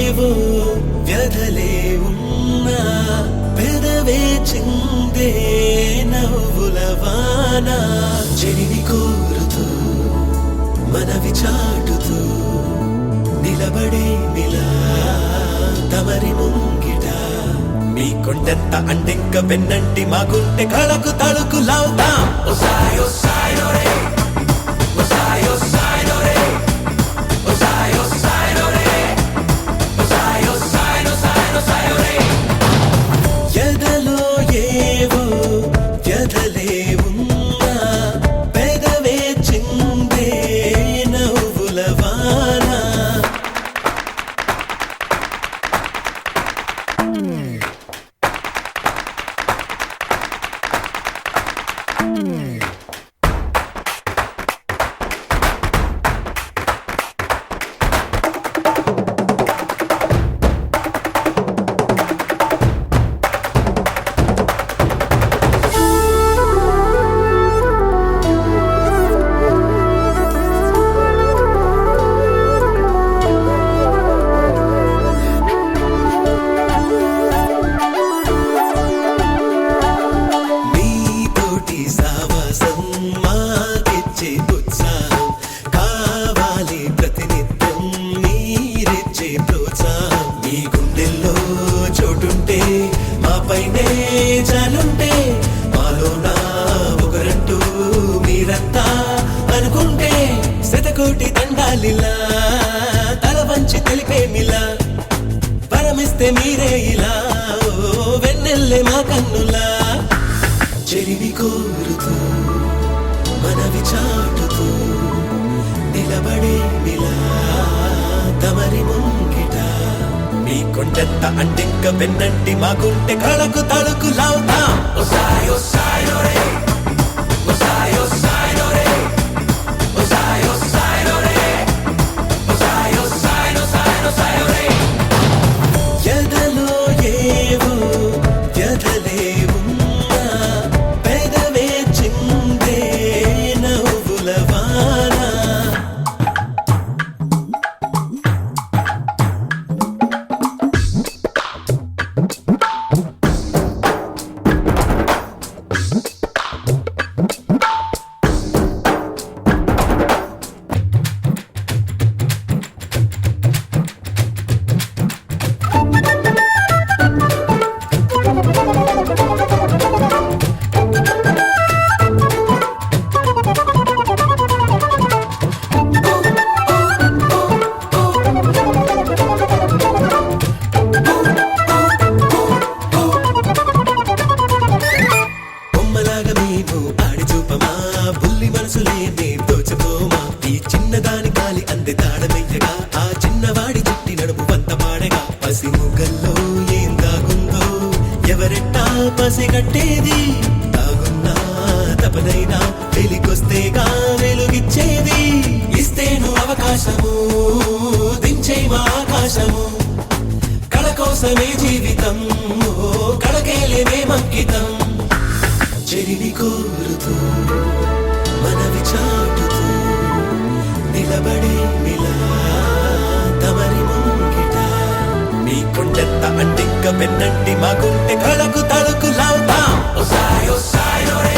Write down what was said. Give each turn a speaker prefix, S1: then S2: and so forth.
S1: ఏవో వ్యధలే ఉన్నా పెదవే చిందే నవ్వుల వాన చెరిని కోరుతూ మనవి చాటుతూ నిలబడే నిలా తమరి ముంగిట మీ కొండంత అండెంక వెన్నంటి మా గుంటె కళకు తళుకు లావుతాం ఓసాయో సాయో రే ఓసాయో సాయో రే ఓసాయో సాయో రే ఓసాయో సాయో సాయో సాయో రే ఎదలో ఏవో వ్యధలే ఉన్నా పెదవే చిందే నవ్వుల వాన చాలుంటే మాలో నా ఒకరంటూ మీరంతా అనుకుంటే శతకోటి దండాలిలా తల వంచి తెలిపేమిలా పరమిస్తే మీరే ఇలా వెన్నెల్లే మా కన్నులా చెరిని కోరుతూ మనవి చాటుతూ నిలబడే మిలా తమరి ముంగిట మీ కొండంత అంటింక వెన్నంటి మా గుంటె కళకు తళుకు లావుతాం ఓసాయో సాయో రే ఓసాయో సాయో రే ఓసాయో సాయో రే ఓసాయో సాయో సాయో సాయో రే ఎదలో ఏవో వ్యధలే ఉన్నా పెదవే చిందే నవ్వుల వాన బుల్లి మనసులేనే దోచుకోమా ఈ చిన్నదాని కాలి అంది తాడమెయ్యగా ఆ చిన్నవాడి చుట్టి నడుము వంత పాడగా పసి ముగ్గల్లో ఏం దాగుందో ఎవరెట్టా పసిగట్టేది తాగున్నా తపనైనా వెలికొస్తేగా వెలుగిచ్చేది ఇస్తేను అవకాశము దించే మా ఆకాశము కళ కోసమే జీవితం కళకేలే మేమంకితం చెరిని కోరుతూ మనవి చాటుతూ నిలబడే మిలా తమరి ముంగిట మీ కొండంత అంటింక వెన్నంటి మా గుంటె కళకు తళుకు లావుతాం ఓసాయో సాయో రే